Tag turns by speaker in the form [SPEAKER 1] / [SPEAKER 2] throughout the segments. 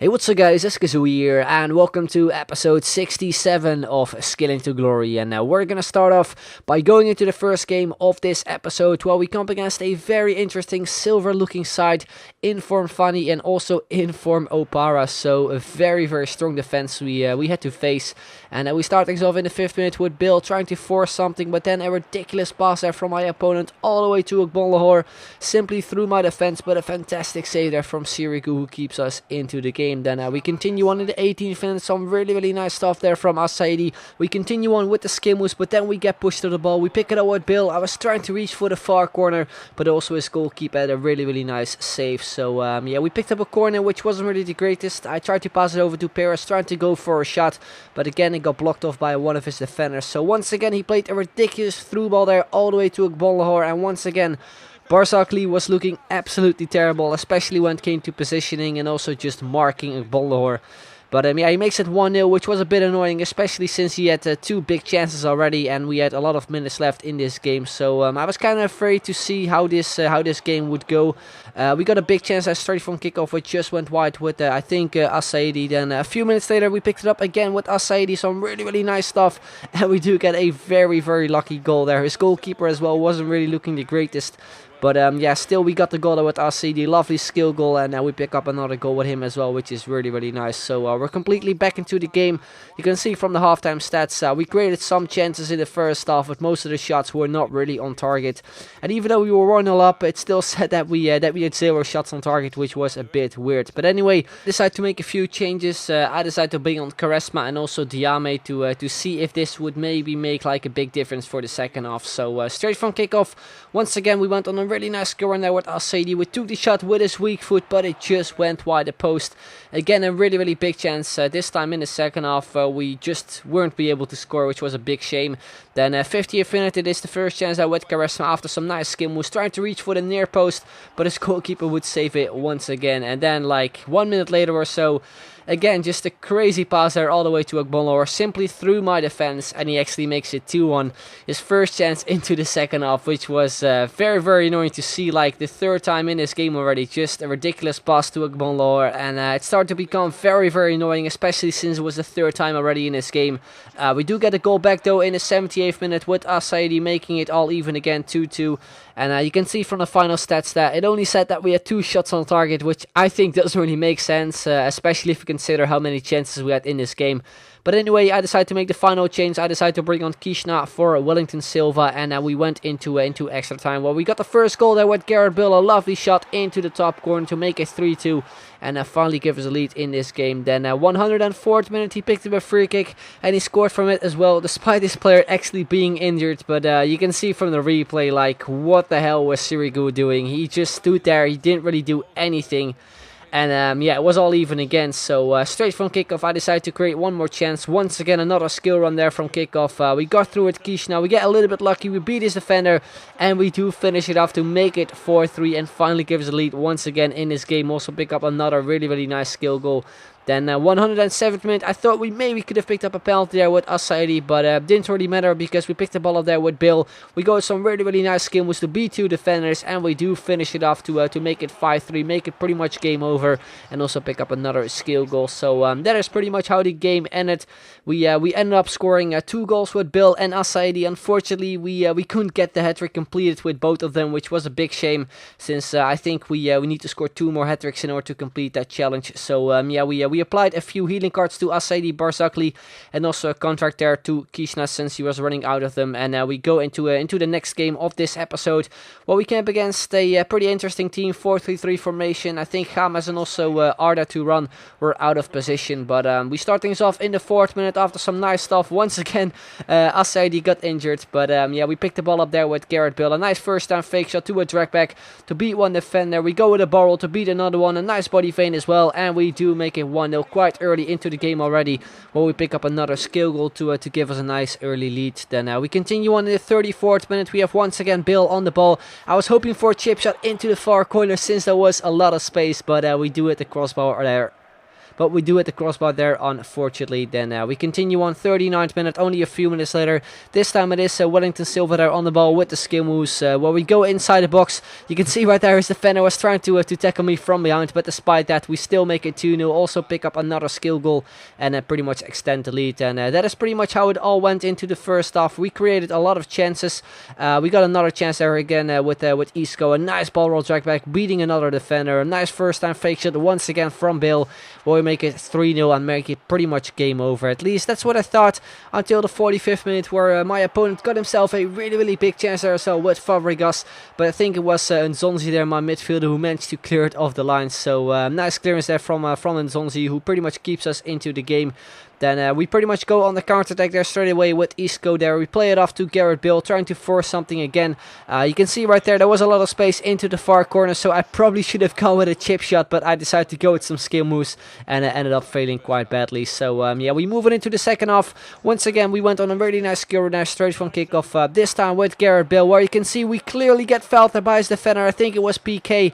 [SPEAKER 1] Hey, what's up guys, it's Kazoo here, and welcome to episode 67 of Skilling to Glory. And now we're gonna start off by going into the first game of this episode, while we come up against a very interesting silver looking side, Inform Fanny and also Inform Opara. So a very strong defense we had to face. And we start things off in the 5th minute with Bill trying to force something, but then a ridiculous pass there from my opponent all the way to Lahore, simply through my defense, but a fantastic save there from Sirigu, who keeps us into the game. Then we continue on in the 18th minute, some really nice stuff there from Asaidi. We continue on with the skim moves, but then we get pushed to the ball. We pick it up with Bill. I was trying to reach for the far corner, but also his goalkeeper had a really nice save. So yeah, we picked up a corner which wasn't really the greatest. I tried to pass it over to Perez, trying to go for a shot, but again it got blocked off by one of his defenders. So once again he played a ridiculous through ball there all the way to Lahore, and once again Barzakli was looking absolutely terrible, especially when it came to positioning and also just marking Lahore. But yeah, he makes it 1-0, which was a bit annoying, especially since he had two big chances already, and we had a lot of minutes left in this game. So I was kind of afraid to see how this game would go. We got a big chance at straight from kickoff, which just went wide with I think Asaidi. Then a few minutes later, we picked it up again with Asaidi. Some really nice stuff, and we do get a very lucky goal there. His goalkeeper as well wasn't really looking the greatest. But yeah, still we got the goal with RCD, lovely skill goal, and now we pick up another goal with him as well, which is really nice. So we're completely back into the game. You can see from the halftime stats, we created some chances in the first half, but most of the shots were not really on target. And even though we were 1-0 up, it still said that we had 0 shots on target, which was a bit weird. But anyway, decided to make a few changes. I decided to bring on Charisma and also Diame to see if this would maybe make like a big difference for the second half. So straight from kickoff, once again we went on a really nice score on there with Asaidi. We took the shot with his weak foot, but it just went wide the post. Again, a really big chance. This time in the second half, we just weren't be able to score, which was a big shame. Then 50th minute, it is the first chance that with Charisma after some nice skim was trying to reach for the near post, but his goalkeeper would save it once again. And then like 1 minute later or so, again, just a crazy pass there all the way to Agbolor, simply through my defense, and he actually makes it 2-1. His first chance into the second half, which was very annoying to see, like the third time in this game already. Just a ridiculous pass to Agbolor, and it started to become very annoying, especially since it was the third time already in this game. We do get a goal back though in the 78th minute with Asaidi, making it all even again, 2-2. And you can see from the final stats that it only said that we had 2 shots on target, which I think doesn't really make sense, especially if you consider how many chances we had in this game. But anyway, I decided to make the final change. I decided to bring on Kishna for Wellington Silva, and we went into extra time. Well, we got the first goal there with Garrett Bill, a lovely shot into the top corner to make it 3-2, and finally give us a lead in this game. Then 104th minute, he picked up a free kick, and he scored from it as well, despite this player actually being injured. But you can see from the replay, like, what the hell was Sirigu doing? He just stood there, he didn't really do anything. And yeah, it was all even again. So straight from kickoff, I decided to create one more chance. Once again, another skill run there from kickoff. We got through with Kishna. We get a little bit lucky. We beat his defender, and we do finish it off to make it 4-3 and finally give us a lead once again in this game. Also pick up another really nice skill goal. Then 107th minute, I thought we maybe could have picked up a penalty there with Asaidi, but didn't really matter because we picked the ball up there with Bill. We got some really nice skill moves to beat 2 defenders, and we do finish it off to make it 5-3, make it pretty much game over, and also pick up another skill goal. So that is pretty much how the game ended. We ended up scoring 2 goals with Bill and Asaidi. Unfortunately, we couldn't get the hat-trick completed with both of them, which was a big shame, since I think we need to score 2 more hat-tricks in order to complete that challenge. So yeah, we applied a few healing cards to Asaidi, Barzakli, and also a contract there to Kishna since he was running out of them. And we go into the next game of this episode. Well, we came up against a pretty interesting team, 4-3-3 formation. I think Hamas and also Arda to run were out of position, but we start things off in the 4th minute after some nice stuff. Once again, Asaidi got injured, but yeah, we picked the ball up there with Garrett Bill. A nice first time fake shot to a drag back to beat one defender. We go with a barrel to beat another one, a nice body feint as well, and we do make it 1-0 quite early into the game already, where we pick up another skill goal to give us a nice early lead. Then we continue on in the 34th minute. We have once again Bill on the ball. I was hoping for a chip shot into the far corner since there was a lot of space, but we do hit the crossbar there. but we do hit the crossbar there, unfortunately. Then we continue on 39th minute, only a few minutes later. This time it is Wellington Silva there on the ball with the skill moves, where we go inside the box. You can see right there his defender was trying to tackle me from behind, but despite that we still make it 2-0, also pick up another skill goal and pretty much extend the lead. And that is pretty much how it all went into the first half. We created a lot of chances. We got another chance there again with Isco, a nice ball roll drag back, beating another defender, a nice first time fake shot once again from Bill, where we make it 3-0 and make it pretty much game over. At least that's what I thought until the 45th minute, where my opponent got himself a really big chance there as well with Fabregas, but I think it was Nzonzi there, my midfielder, who managed to clear it off the line. So nice clearance there from Nzonzi, who pretty much keeps us into the game. Then we pretty much go on the counter-attack there straight away with Isco there. We play it off to Gareth Bale, trying to force something again. You can see right there was a lot of space into the far corner, so I probably should have gone with a chip shot, but I decided to go with some skill moves, and ended up failing quite badly. So yeah, we move on into the second half. Once again, we went on a really nice skill now, straight from kickoff, this time with Gareth Bale, where you can see we clearly get fouled there by his defender. I think it was PK.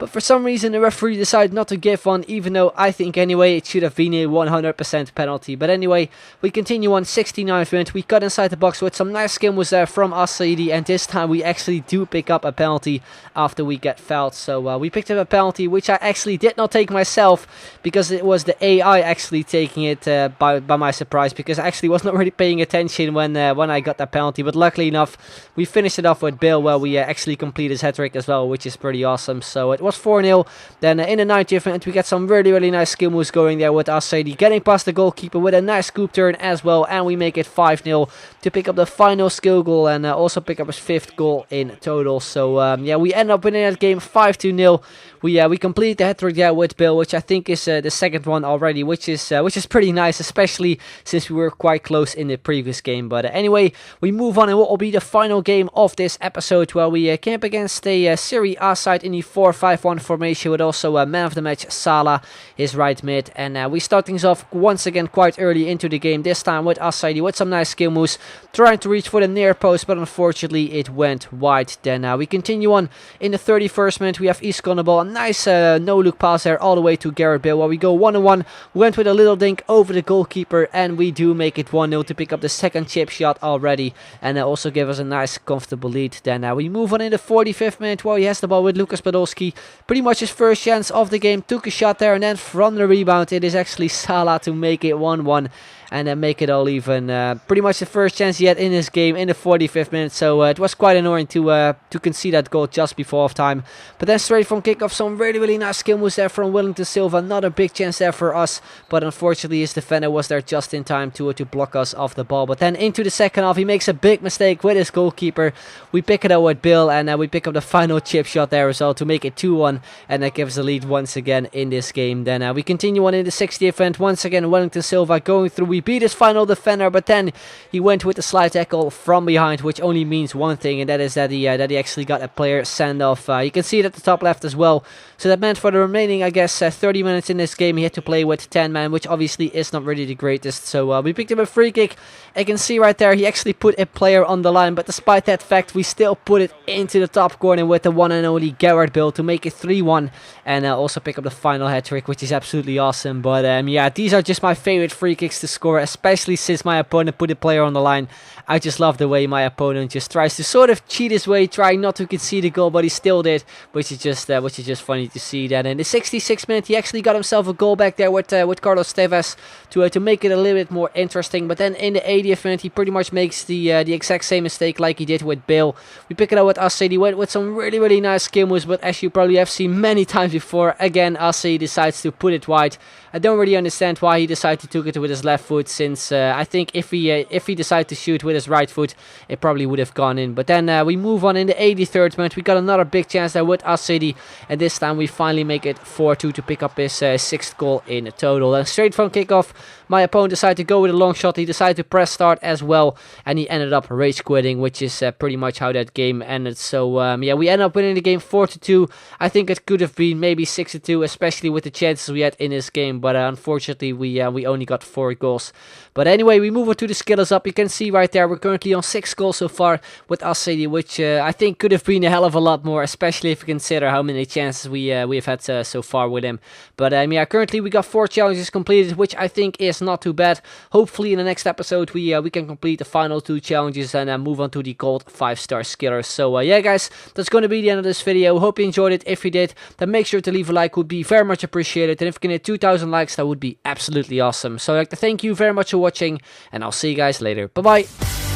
[SPEAKER 1] But for some reason the referee decided not to give one, even though I think anyway it should have been a 100% penalty. But anyway, we continue on 69th minute. We cut inside the box with some nice skill moves there from Asaidi, and this time we actually do pick up a penalty after we get fouled. So we picked up a penalty, which I actually did not take myself, because it was the AI actually taking it by my surprise, because I actually was not really paying attention when I got that penalty. But luckily enough, we finished it off with Bill, where we actually completed his hat-trick as well, which is pretty awesome. So it was 4-0. Then in the 90th minute we get some really nice skill moves going there with Asaidi, getting past the goalkeeper with a nice scoop turn as well, and we make it 5-0 to pick up the final skill goal, and also pick up his 5th goal in total. So yeah, we end up winning that game 5-0. We complete the hat-trick there with Bill, which I think is the second one already, which is pretty nice, especially since we were quite close in the previous game. But anyway, we move on, and what will be the final game of this episode, where we came up against a Serie A side in the 4-5-1 formation, with also a man of the match Salah, his right mid. And we start things off once again quite early into the game, this time with Asaidi with some nice skill moves, trying to reach for the near post, but unfortunately it went wide. Then we continue on in the 31st minute. We have Isco on the ball, nice no-look pass there all the way to Gareth Bale, where we go 1-on-1, went with a little dink over the goalkeeper, and we do make it 1-0 to pick up the second chip shot already, and also give us a nice comfortable lead. Then we move on in the 45th minute, where he has the ball with Lucas Podolski, pretty much his first chance of the game, took a shot there, and then from the rebound it is actually Salah to make it 1-1. And then make it all even. Pretty much the first chance he had in this game in the 45th minute. So it was quite annoying to concede that goal just before half time. But then straight from kickoff, some really nice skill moves there from Wellington Silva. Not a big chance there for us, but unfortunately his defender was there just in time to block us off the ball. But then into the second half, he makes a big mistake with his goalkeeper. We pick it up with Bill, and we pick up the final chip shot there as well to make it 2-1, and that gives the lead once again in this game. Then we continue on in the 60th minute. Once again, Wellington Silva going through. We beat his final defender, but then he went with a slide tackle from behind, which only means one thing, and that is that he actually got a player send off. You can see it at the top left as well. So that meant for the remaining, I guess, 30 minutes in this game, he had to play with 10 men, which obviously is not really the greatest. So we picked up a free kick. You can see right there, he actually put a player on the line, but despite that fact, we still put it into the top corner with the one and only Gareth Bale to make it 3-1, and also pick up the final hat-trick, which is absolutely awesome. But yeah, these are just my favorite free kicks to score, especially since my opponent put a player on the line. I just love the way my opponent just tries to sort of cheat his way, trying not to concede a goal, but he still did, which is just funny to see. That in the 66th minute, he actually got himself a goal back there with Carlos Tevez to make it a little bit more interesting. But then in the 80th minute, he pretty much makes the exact same mistake like he did with Bale. We pick it up with Asaidi, went with some really nice skill moves, but as you probably have seen many times before, again Asaidi decides to put it wide. I don't really understand why he decided to take it with his left foot, since I think if he decided to shoot with his right foot, it probably would have gone in. But then we move on in the 83rd minute. We got another big chance there with Asaidi, and this time we finally make it 4-2 to pick up his 6th goal in total. And straight from kickoff, my opponent decided to go with a long shot. He decided to press start as well, and he ended up rage quitting, which is pretty much how that game ended. So yeah, we end up winning the game 4-2. I think it could have been maybe 6-2, especially with the chances we had in this game. game, but unfortunately we only got 4 goals. But anyway, we move on to the skillers up. You can see right there we're currently on 6 goals so far with us City, which I think could have been a hell of a lot more, especially if you consider how many chances we've had so far with him. But yeah, currently we got 4 challenges completed, which I think is not too bad. Hopefully in the next episode we can complete the final 2 challenges and move on to the gold 5-star skillers. So yeah guys, that's going to be the end of this video. Hope you enjoyed it. If you did, then make sure to leave a like, would be very much appreciated. And if we can hit 2,000 likes, that would be absolutely awesome. So I'd like to thank you very much for watching, and I'll see you guys later. Bye bye.